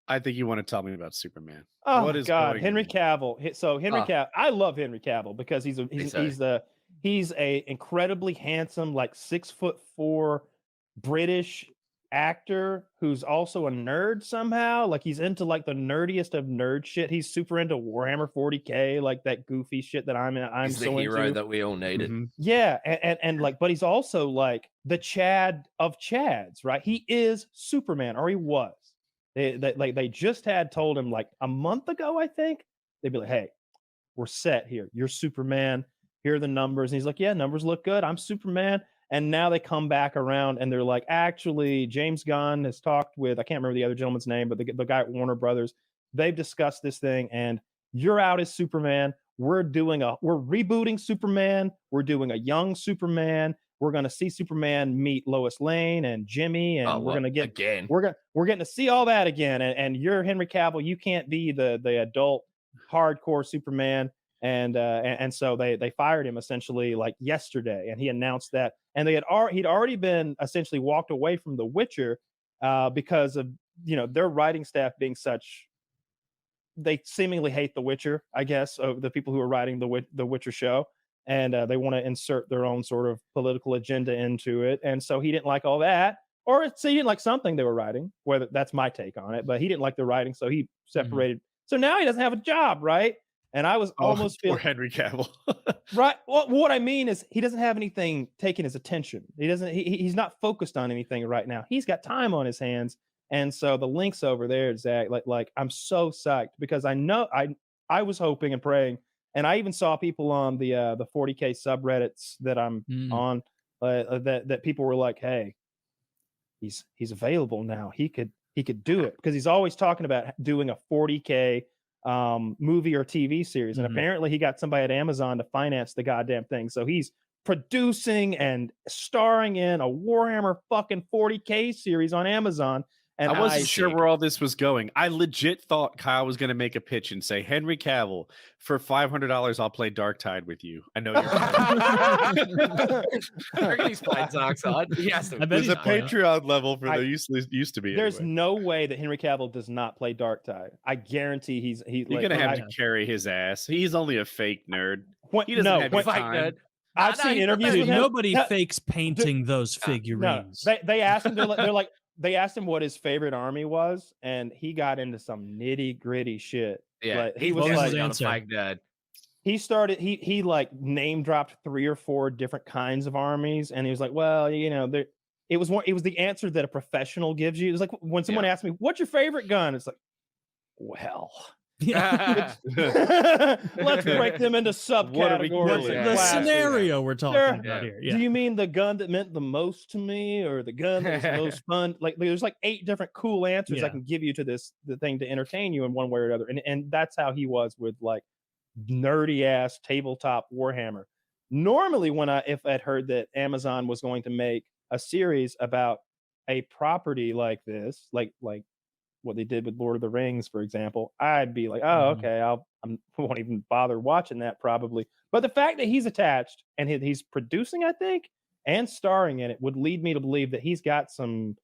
I think you want to tell me about Superman. Oh What my is God, going Henry on? Cavill. So Henry Cavill, I love Henry Cavill because Me too. he's a incredibly handsome, like 6'4" British actor who's also a nerd somehow. Like he's into like the nerdiest of nerd shit. He's super into Warhammer 40k, like that goofy shit that I'm He's the so hero into. that we all needed. Mhm. Yeah, and like, but he's also like the Chad of Chads, right? He is Superman, or he was. They just had told him like a month ago, I think. They'd be like, "Hey, we're set here. You're Superman. Here are the numbers." And he's like, "Yeah, numbers look good. I'm Superman." And now they come back around and they're like, "Actually, James Gunn has talked with, I can't remember the other gentleman's name, but the guy at Warner Brothers. They've discussed this thing, and you're out as Superman. We're rebooting Superman. We're doing a young Superman. We're going to see Superman meet Lois Lane and Jimmy, and we're going to get again. we're getting to see all that again. And you're Henry Cavill. You can't be the adult hardcore Superman." And so they fired him essentially like yesterday, and he announced that. And he'd already been essentially walked away from The Witcher because of their writing staff being such. They seemingly hate The Witcher, I guess, of the people who are writing the Witcher show, and they want to insert their own sort of political agenda into it. And so he didn't like all that, or he didn't like something they were writing. Whether that's my take on it, but he didn't like the writing, so he separated. So now he doesn't have a job, right? And I was almost poor feeling Henry Cavill. right. Well, what I mean is he doesn't have anything taking his attention. He doesn't. He's not focused on anything right now. He's got time on his hands, and so the links over there, Zach. Like I'm so psyched because I know I was hoping and praying, and I even saw people on the 40k subreddits that I'm on that people were like, "Hey, he's available now. He could do it," because he's always talking about doing a 40k movie or TV series. And apparently he got somebody at Amazon to finance the goddamn thing. So he's producing and starring in a Warhammer fucking 40k series on Amazon. And I wasn't sure where all this was going. I legit thought Kyle was going to make a pitch and say, "Henry Cavill, for $500, I'll play Darktide with you. I know you're." I reckon he's playing Darkside. Yes, there's a Patreon level for there used to be. There's anyway. no way that Henry Cavill does not play Darktide. I guarantee he's You're gonna have to carry his ass. He's only a fake nerd. He doesn't have fake time. nerd. I've seen interviews with him. Nobody fakes painting those figurines. No, they asked him. They're like they asked him what his favorite army was, and he got into some nitty gritty shit. Yeah, like, he was like on a fake nerd. He started. He like name dropped 3 or 4 different kinds of armies, and he was like, "Well, there." It was the answer that a professional gives you. It was like when someone asks me, "What's your favorite gun?" It's like, "Well." Let's break them into subcategories. The scenario we're talking about here. Yeah. Do you mean the gun that meant the most to me, or the gun that was the most fun? Like, there's like 8 different cool answers I can give you to the thing to entertain you in one way or another. And that's how he was with like nerdy ass tabletop Warhammer. Normally, if I'd heard that Amazon was going to make a series about a property like this, like what they did with Lord of the Rings, for example, I'd be like, "Oh, okay, I won't even bother watching that probably." But the fact that he's attached and he's producing, I think, and starring in it would lead me to believe that he's got some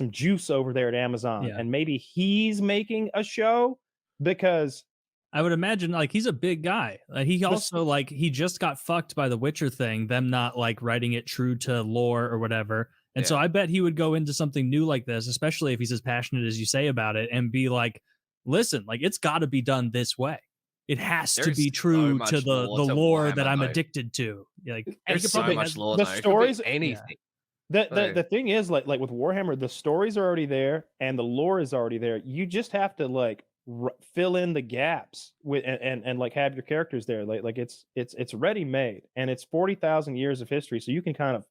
juice over there at Amazon, and maybe he's making a show, because I would imagine like he's a big guy. He also like he just got fucked by the Witcher thing, them not like writing it true to lore or whatever. And so I bet he would go into something new like this, especially if he's as passionate as you say about it, and be like, "Listen, like it's got to be done this way. It has to be true to the lore that I'm addicted to." Like, there's so much lore. The stories, anything. The thing is, like with Warhammer, the stories are already there and the lore is already there. You just have to like fill in the gaps with and like have your characters there. Like it's ready made, and it's 40,000 years of history, so you can kind of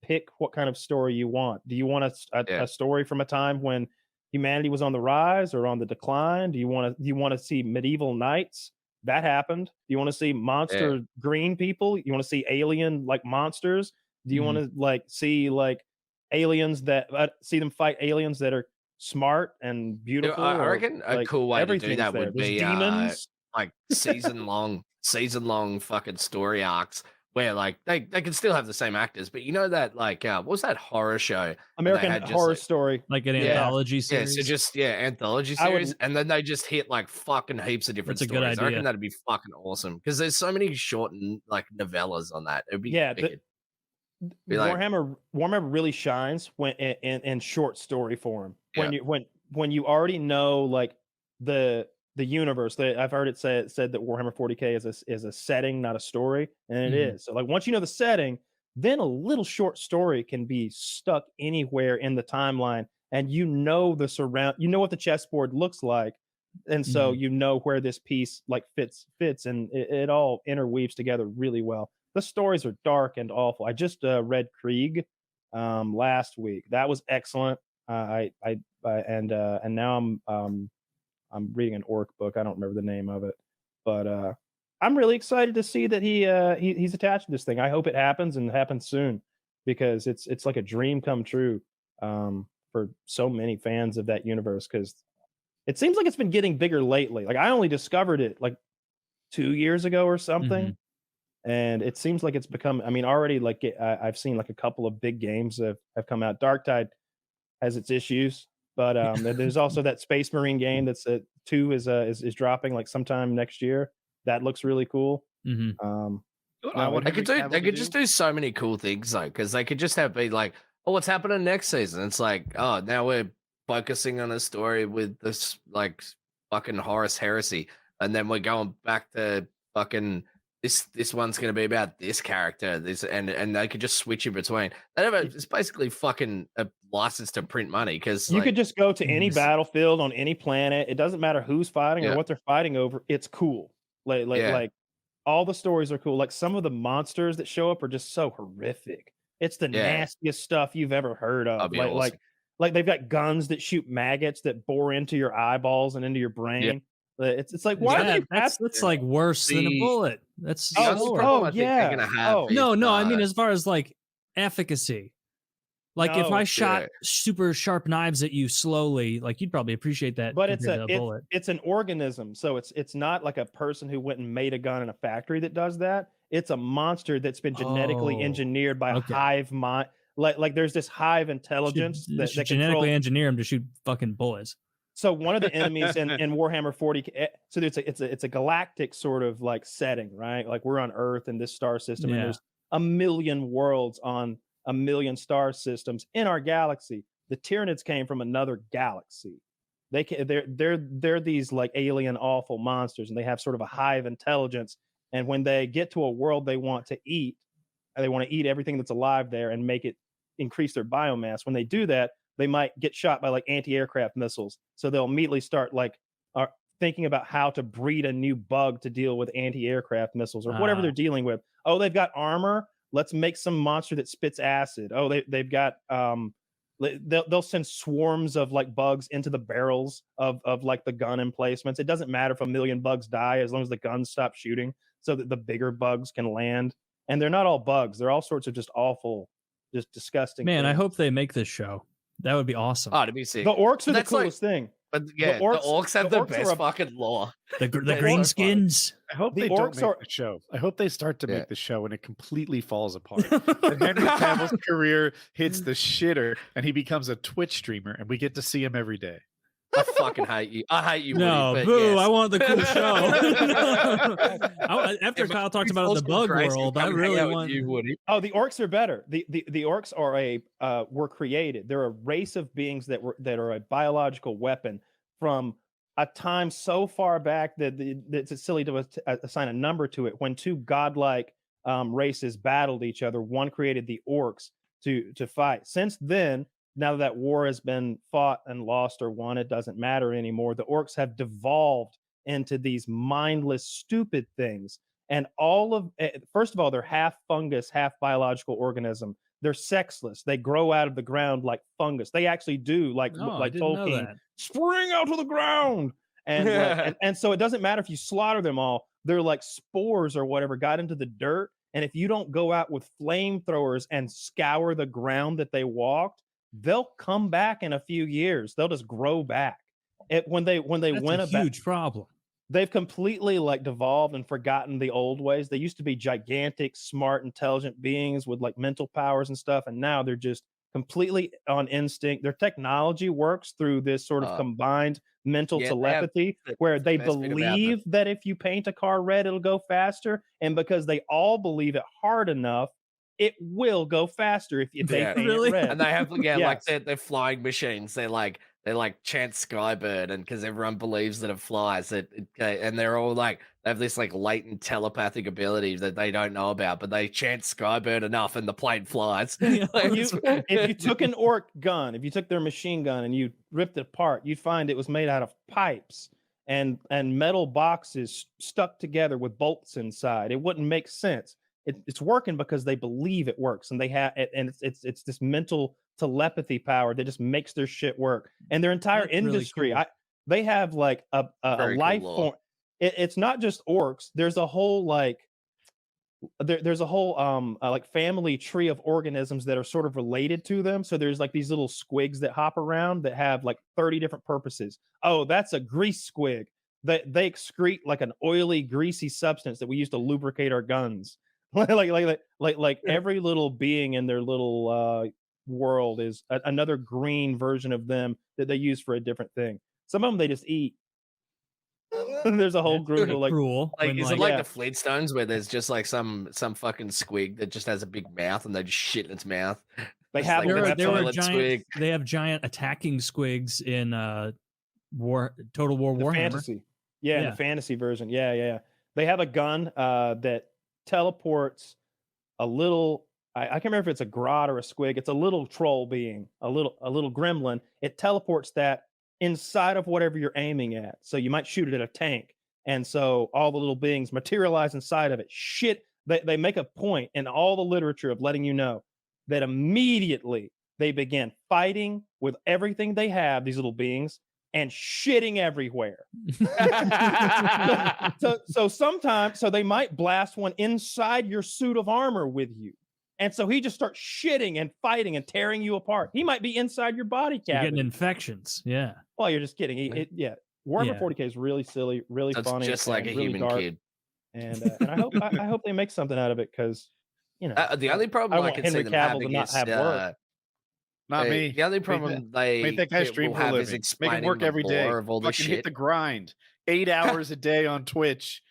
pick what kind of story you want. Do you want a story from a time when humanity was on the rise or on the decline? Do you want to see medieval knights? That happened. Do you want to see monster green people? You want to see alien like monsters? Do you want to like see like aliens that see them fight aliens that are smart and beautiful? I reckon a cool way to do that would be demons, like season long fucking story arcs where like they can still have the same actors, but you know that like what was that horror show? American Horror Story, like an anthology series. Yeah, so just anthology series, and then they just hit like fucking heaps of different That's a stories. good idea. I reckon that'd be fucking awesome because there's so many short and like novellas on that. It'd be Warhammer really shines when in short story form. When you already know like the universe. I've heard it said that Warhammer 40k is a setting, not a story, and it is. So like once you know the setting, then a little short story can be stuck anywhere in the timeline, and you know what the chessboard looks like, and so you know where this piece like fits, and it all interweaves together really well. The stories are dark and awful. I just read Krieg last week. That was excellent. And now I'm reading an orc book. I don't remember the name of it, but I'm really excited to see that he's attached to this thing. I hope it happens and happens soon, because it's like a dream come true for so many fans of that universe, because it seems like it's been getting bigger lately. Like I only discovered it like 2 years ago or something. And it seems like it's become, I mean, already like I've seen like a couple of big games have come out. Darktide has its issues, but there's also that Space Marine game that's 2 is dropping like sometime next year. That looks really cool. They could just do so many cool things though, because they could just be like, oh, what's happening next season? It's like, oh, now we're focusing on a story with this like fucking Horus Heresy, and then we're going back to fucking this one's going to be about this character, this, and they could just switch in between. It's basically fucking a license to print money, because you could just go to any battlefield on any planet. It doesn't matter who's fighting or what they're fighting over. It's cool. Like all the stories are cool. Like some of the monsters that show up are just so horrific. It's the nastiest stuff you've ever heard of. Like they've got guns that shoot maggots that bore into your eyeballs and into your brain. It's like, why are they that's like worse than a bullet. That's no. I mean, as far as like efficacy, like if I shot super sharp knives at you slowly, like you'd probably appreciate that. But it's an organism, so it's not like a person who went and made a gun in a factory that does that. It's a monster that's been genetically engineered by a hive mind. Like there's this hive intelligence that genetically engineer them to shoot fucking bullets. So one of the enemies in Warhammer 40k, so it's a galactic sort of like setting, right? Like we're on Earth in this star system, and there's a million worlds on a million star systems in our galaxy. The Tyranids came from another galaxy. They're these like alien awful monsters, and they have sort of a hive intelligence. And when they get to a world they want to eat everything that's alive there and make it increase their biomass. When they do that, they might get shot by like anti-aircraft missiles. So they'll immediately start like thinking about how to breed a new bug to deal with anti-aircraft missiles or whatever they're dealing with. Oh, they've got armor. Let's make some monster that spits acid. Oh, they've got they'll send swarms of like bugs into the barrels of like the gun emplacements. It doesn't matter if a million bugs die as long as the guns stop shooting, so that the bigger bugs can land. And they're not all bugs. They're all sorts of just awful, just disgusting things. I hope they make this show. That would be awesome. Oh, to be sick. The orcs are the coolest thing. But the orcs have the best fucking lore. The green skins. I hope they don't make the show. I hope they start to make the show and it completely falls apart. And Henry Cavill's career hits the shitter and he becomes a Twitch streamer and we get to see him every day. I fucking hate you. I hate you. No, Woody, boo! yes. I want the cool show. After Kyle talked about the bug world, I really want you, Woody. Oh, the orcs are better. The orcs are were created. They're a race of beings that are a biological weapon from a time so far back that it's silly to assign a number to it. When two godlike races battled each other, one created the orcs to fight. Since then, now that war has been fought and lost or won, it doesn't matter anymore. The orcs have devolved into these mindless, stupid things. And first of all, they're half fungus, half biological organism. They're sexless. They grow out of the ground like fungus. They actually do, like Tolkien, spring out of the ground. And and so it doesn't matter if you slaughter them all. They're like spores or whatever got into the dirt. And if you don't go out with flamethrowers and scour the ground that they walked, they'll come back in a few years. They'll just grow back. When they That's win a huge problem. they've completely like devolved and forgotten the old ways. They used to be gigantic, smart, intelligent beings with like mental powers and stuff, and now they're just completely on instinct. Their technology works through this sort of combined mental telepathy where they believe that if you paint a car red, it'll go faster, and because they all believe it hard enough, it will go faster if they paint it red. And they have like they're flying machines. They're like chant Skybird, and because everyone believes that it flies, and they're all like they have this like latent telepathic ability that they don't know about, but they chant Skybird enough, and the plane flies. If you took an orc gun, if you took their machine gun and you ripped it apart, you'd find it was made out of pipes and metal boxes stuck together with bolts inside. It wouldn't make sense. It's working because they believe it works, and they have, and it's this mental telepathy power that just makes their shit work. And their entire industry, really cool. they have like a life form. It's not just orcs. There's a whole like there's a whole like family tree of organisms that are sort of related to them. So there's like these little squigs that hop around that have like 30 different purposes. Oh, that's a grease squig. They excrete like an oily, greasy substance that we use to lubricate our guns. like every little being in their little world is another green version of them that they use for a different thing. Some of them they just eat. There's a whole group of like cruel. Like, is it like the Flintstones where there's just like some fucking squig that just has a big mouth and they just shit in its mouth? They have like giant. They have giant attacking squigs in Total War Warhammer. Fantasy. Yeah, the fantasy version. Yeah. They have a gun that teleports a little. I can't remember if it's a grot or a squig. It's a little troll being, a little gremlin. It teleports that inside of whatever you're aiming at. So you might shoot it at a tank, and so all the little beings materialize inside of it. Shit, they make a point in all the literature of letting you know that immediately they begin fighting with everything they have, these little beings, and shitting everywhere. so sometimes, they might blast one inside your suit of armor with you. And so he just starts shitting and fighting and tearing you apart. He might be inside your body cavity. You're getting infections. Yeah. Well, you're just kidding. Warhammer 40k is really silly, really funny. Just like a really human dark. kid. And I hope they make something out of it, because the only problem I can see them having to not is have work. Not me. The only problem they that guy stream for a living. Make him work every day. Fucking hit the grind. 8 hours a day on Twitch.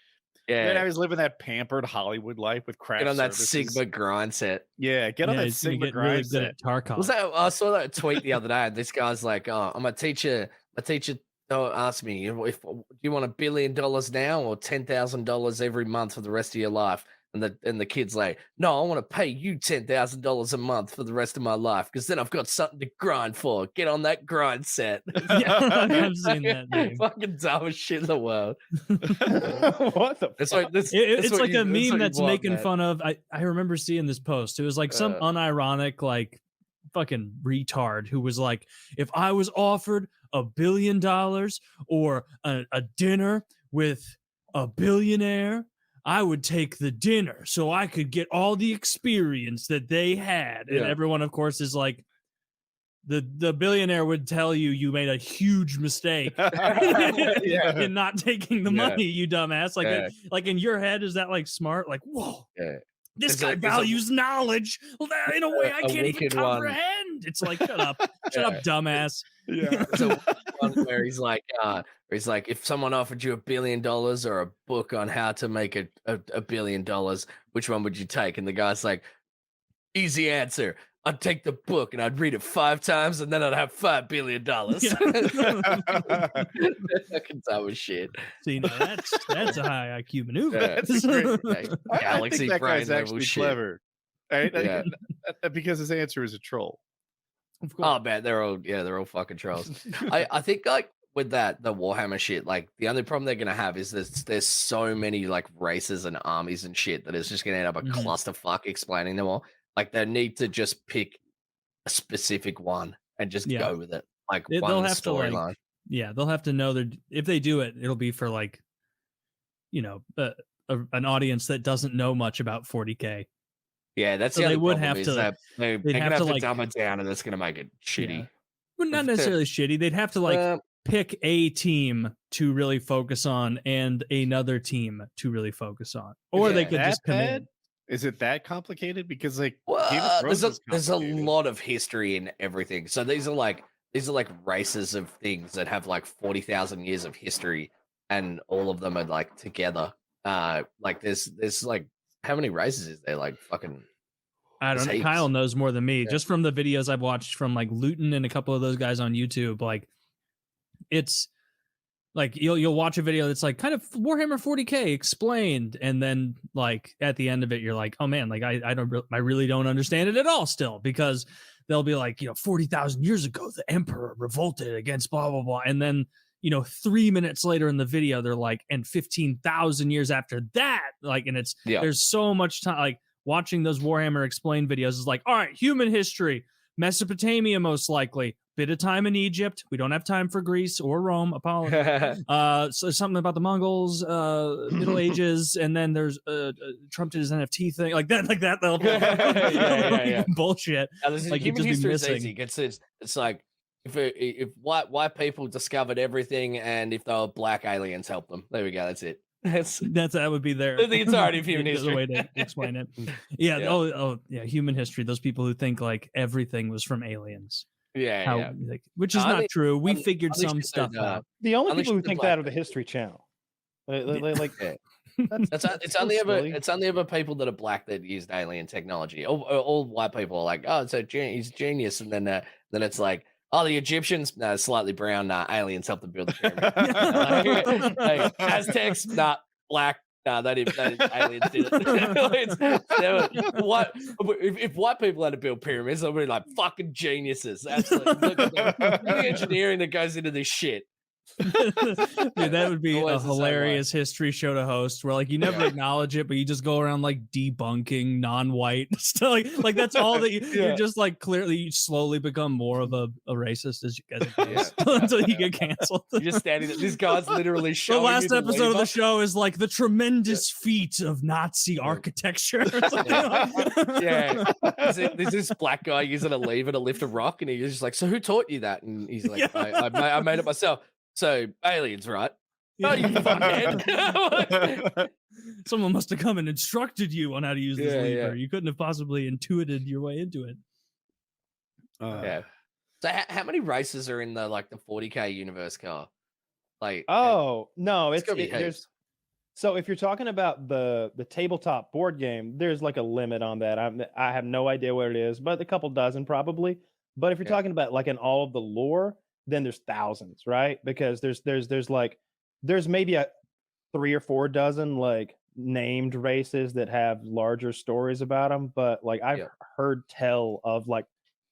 Yeah, now he's living that pampered Hollywood life with craft. Get on that services. Sigma grind set. Yeah, get on that Sigma grind really set. Tarkov. I saw that tweet the other day. And this guy's like, "Oh, I'm a teacher. My teacher asked me if do you want $1 billion now or $10,000 every month for the rest of your life?" And the kid's like, "No, I want to pay you $10,000 a month for the rest of my life, because then I've got something to grind for. Get on that grind set." Yeah, I've seen that name. Fucking dumbest shit in the world. What the? It's like this. It's like a meme that's making fun of. I remember seeing this post. It was like some unironic like fucking retard who was like, if I was offered $1 billion or a dinner with a billionaire, I would take the dinner so I could get all the experience that they had. And everyone, of course, is like, the billionaire would tell you made a huge mistake in not taking the money, you dumbass. Like in your head, is that like smart? Like, whoa, this guy values knowledge in a way I can't even comprehend. It's like, shut up, dumbass. Yeah. So one where he's like, if someone offered you $1 billion or a book on how to make a $1 billion, which one would you take? And the guy's like, easy answer. I'd take the book and I'd read it 5 times and then I'd have $5 billion. Fucking dumb as shit. See, now that's a high IQ maneuver. That's great. I think that brain guy's actually clever. Right? Yeah. Because his answer is a troll. Of course. Oh man, they're all fucking trolls. I think like with the Warhammer shit, like the only problem they're gonna have is there's so many like races and armies and shit that it's just gonna end up a clusterfuck explaining them all. Like they need to just pick a specific one and just go with it. Like one storyline. They'll have to know that if they do it, it'll be for like, an audience that doesn't know much about 40k. Yeah, that's so the they other would problem have is to. that they're gonna have to like, dumb it down, and that's gonna make it shitty. Well, not necessarily shitty. They'd have to like pick a team to really focus on and another team to really focus on, or they could just come in. Is it that complicated? Because like there's a lot of history in everything. So these are like races of things that have like 40,000 years of history, and all of them are like together. Like there's like, how many races is there? Like fucking, I don't know. heaps. Kyle knows more than me. Just from the videos I've watched from like Luton and a couple of those guys on YouTube, like it's like you'll watch a video that's like kind of Warhammer 40k explained, and then like at the end of it you're like, oh man, like I really don't understand it at all still, because they'll be like, 40,000 years ago the emperor revolted against blah blah blah, and then 3 minutes later in the video they're like, and 15,000 years after that, like, and it's there's so much time. Like watching those Warhammer explained videos is like, all right, human history, Mesopotamia most likely, bit of time in Egypt. We don't have time for Greece or Rome. Apologies. So something about the Mongols, Middle Ages, and then there's Trump did his NFT thing, like that. Bullshit. Like human history is easy. It's like if white people discovered everything, and if they were black, aliens helped them. There we go. That's it. That would be the entirety of human history. The way to explain it. Yeah. Oh yeah. Human history. Those people who think like everything was from aliens. Like, which is not true. We figured some stuff out. The only people who think that are the History Channel. Like it's only ever people that are black that used alien technology. All white people are like, oh, so he's genius, and then it's like, oh, the Egyptians, no, slightly brown, aliens helped them build the pyramid. Aztecs, not black. No, aliens did it. If white people had to build pyramids, they'd be like fucking geniuses. Absolutely. The engineering that goes into this shit. Dude, that would be a hilarious history show to host, where like you never acknowledge it, but you just go around like debunking non-white stuff. Like that's all that you're just like, clearly you slowly become more of a racist as you guys until you get canceled. You're just standing there. This guy's literally showing the last episode of the show is like the tremendous feat of Nazi architecture. There's this black guy using a lever to lift a rock, and he's just like, so who taught you that? And he's like, I made it myself. So aliens, right? Oh, you fuckhead. Someone must have come and instructed you on how to use this lever. You couldn't have possibly intuited your way into it. So how many races are in the 40k universe, Carl? Like, no, there's. So if you're talking about the tabletop board game, there's like a limit on that. I have no idea what it is, but a couple dozen probably. But if you're talking about like in all of the lore, then there's thousands, right? Because there's maybe 3 or 4 dozen like named races that have larger stories about them, but like I've heard tell of like,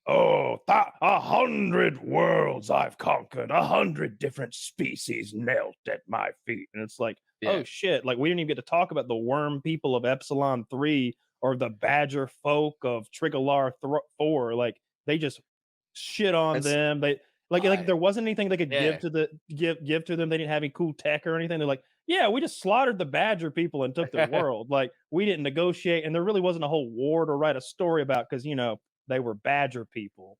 100 worlds I've conquered, 100 different species knelt at my feet, and it's like, oh shit, like we didn't even get to talk about the worm people of Epsilon 3 or the badger folk of Trigolar 4. Like they just shit on them. Like there wasn't anything they could give to them. They didn't have any cool tech or anything. They're like, yeah, we just slaughtered the badger people and took their world. Like we didn't negotiate, and there really wasn't a whole war to write a story about because they were badger people.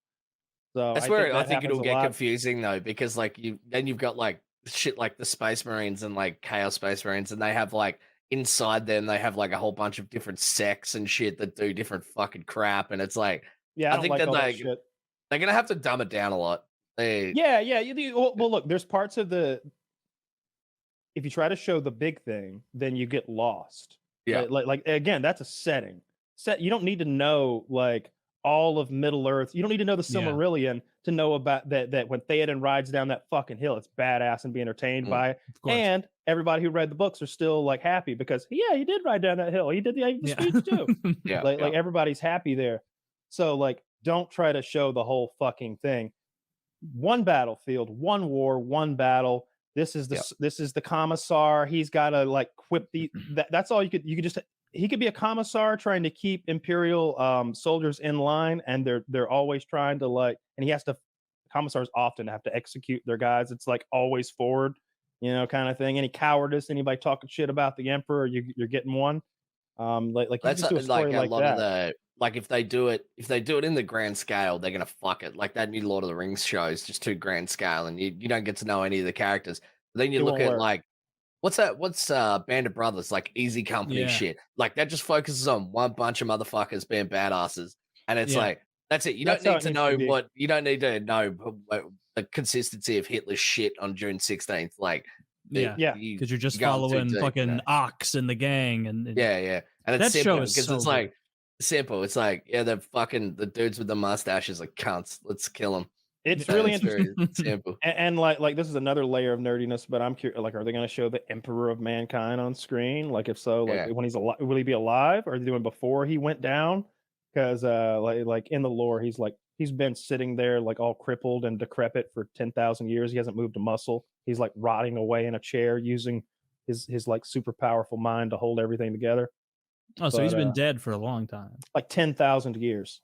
So that's where I think it'll get confusing though, because like you've got like shit like the Space Marines and like Chaos Space Marines, and they have like inside them they have like a whole bunch of different sects and shit that do different fucking crap, and it's like I think like that they're gonna have to dumb it down a lot. Well, look, there's parts of if you try to show the big thing, then you get lost. Like again, that's a setting. You don't need to know like all of Middle Earth. You don't need to know the Silmarillion to know about that when Theoden rides down that fucking hill, it's badass and be entertained by it. And everybody who read the books are still like happy because he did ride down that hill. He did the speech too. Like everybody's happy there. So like don't try to show the whole fucking thing. One battlefield, one war, one battle. This is the commissar. He's got to like quip that's all you could just. He could be a commissar trying to keep Imperial soldiers in line, and they're always trying to commissars often have to execute their guys. It's like always forward, kind of thing. Any cowardice, anybody talking shit about the Emperor, you're getting one. Like that's a story like lot that. Like if they do it in the grand scale, they're gonna fuck it. Like that new Lord of the Rings show is just too grand scale, and you don't get to know any of the characters. Then you It look won't at work. like what's that? What's Band of Brothers, like Easy Company Yeah. shit. Like that just focuses on one bunch of motherfuckers being badasses. And it's Yeah. like that's it. You That's don't how need it to needs to know be. what you don't need to know the consistency of Hitler's shit on June 16th. Like Yeah. Yeah. Because you're just going too following deep, fucking you know? Ox and the gang and Yeah. And it's that show simple is because so it's like simple. It's like, yeah, the dudes with the mustaches are cunts. Let's kill them. It's really It's interesting. very simple. And like this is another layer of nerdiness, but I'm curious. Like, are they going to show the Emperor of Mankind on screen? Like, if so, like when he's alive, will he be alive? Or are they doing before he went down? Because like in the lore, he's been sitting there like all crippled and decrepit for 10,000 years. He hasn't moved a muscle. He's like rotting away in a chair using his like super powerful mind to hold everything together. Oh, so he's been dead for a long time. Like 10,000 years.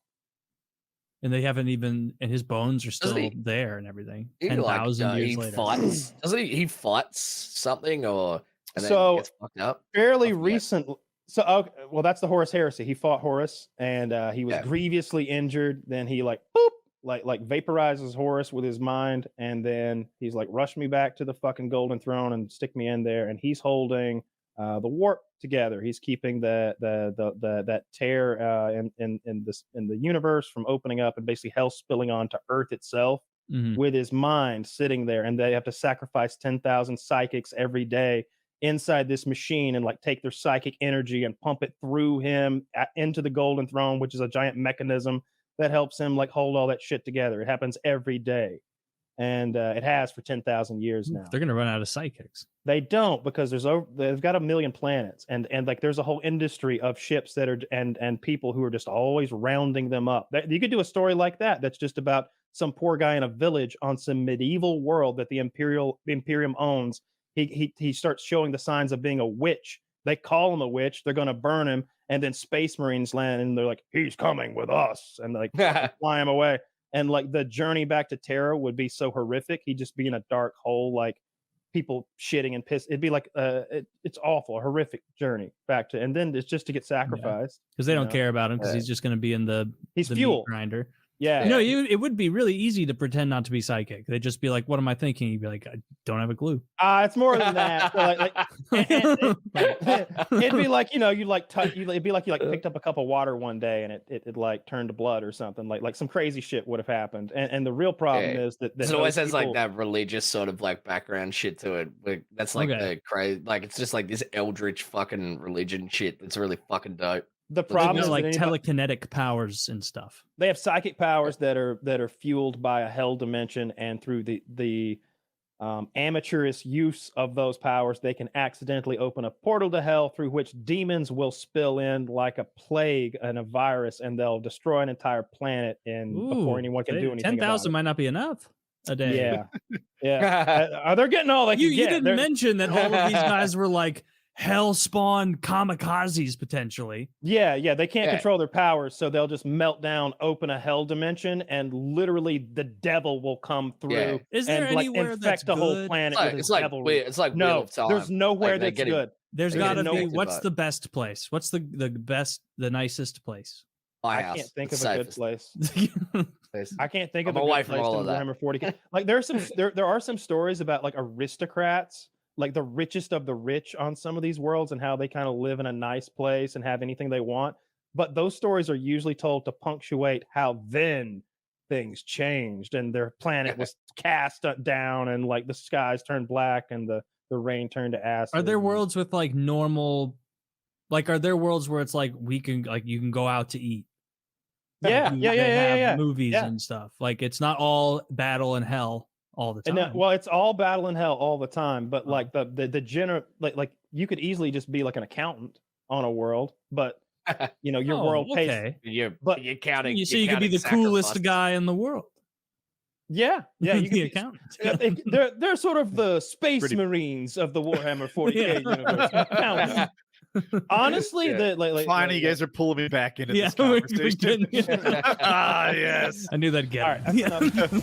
And they haven't even, and his bones are still there and everything. He 10,000 years he later. fights. Doesn't he? He fights something or and then So, gets fucked up. Fairly recent. So, okay, well, that's the Horus Heresy. He fought Horus, and he was grievously injured. Then he like boop, like vaporizes Horus with his mind, and then he's like, "Rush me back to the fucking Golden Throne and stick me in there." And he's holding the warp together. He's keeping that tear in the universe from opening up and basically hell spilling onto Earth itself with his mind sitting there. And they have to sacrifice 10,000 psychics every day inside this machine and like take their psychic energy and pump it through him into the Golden Throne, which is a giant mechanism that helps him like hold all that shit together. It happens every day. And it has for 10,000 years now. They're gonna run out of psychics. They don't, because they've got 1 million planets, and like there's a whole industry of ships that are and people who are just always rounding them up. You could do a story like that. That's just about some poor guy in a village on some medieval world that the Imperium owns. He starts showing the signs of being a witch. They call him a witch. They're going to burn him, and then Space Marines land, and they're like, "He's coming with us," and like fly him away. And like the journey back to Terra would be so horrific. He'd just be in a dark hole, like people shitting and piss. It'd be like it's awful, a horrific journey back to, and then it's just to get sacrificed because they don't care about him because he's just going to be in the fuel meat grinder. Yeah, it would be really easy to pretend not to be psychic. They'd just be like, "What am I thinking?" You'd be like, "I don't have a clue." It's more than that. So it'd be like, you like it'd be like you like picked up a cup of water one day and it like turned to blood or something. Like some crazy shit would have happened. And the real problem is that it always has like that religious sort of like background shit to it. That's like the crazy, like it's just like this eldritch fucking religion shit. That's really fucking dope. The problem is like telekinetic powers and stuff. They have psychic powers that are fueled by a hell dimension, and through the amateurish use of those powers, they can accidentally open a portal to hell through which demons will spill in like a plague and a virus, and they'll destroy an entire planet before anyone can do anything. 10,000 might not be enough a day. Yeah. They're getting all they can You get. didn't mention that all of these guys were like hell spawn kamikazes potentially. Yeah, they can't control their powers, so they'll just melt down, open a hell dimension, and literally the devil will come through. Is there and anywhere infect that's the whole good? planet with his it's like devilry. it's like no, Wheel of Time. there's nowhere like that's good. There's got to be. What's but- the best place? What's the best, the nicest place? My I house. can't think It's of a good safest place. I can't think of I'm a away good from place all in of that. Warhammer 40k. Like there are some stories about like aristocrats, like the richest of the rich on some of these worlds, and how they kind of live in a nice place and have anything they want. But those stories are usually told to punctuate how then things changed and their planet was cast down and like the skies turned black and the rain turned to acid. Are there worlds with like normal, like are there worlds where it's like you can go out to eat? Yeah. Movies and stuff. Like it's not all battle and hell all the time. And well, it's all battle and hell all the time. But like the general, like you could easily just be like an accountant on a world, but your world pays. You're counting. So you could be the coolest guy in the world. Yeah, you be could accountant. They're sort of the space marines of the Warhammer 40k universe. Accountants. Honestly, finally, you guys are pulling me back into this conversation. Yes, I knew that'd get all right,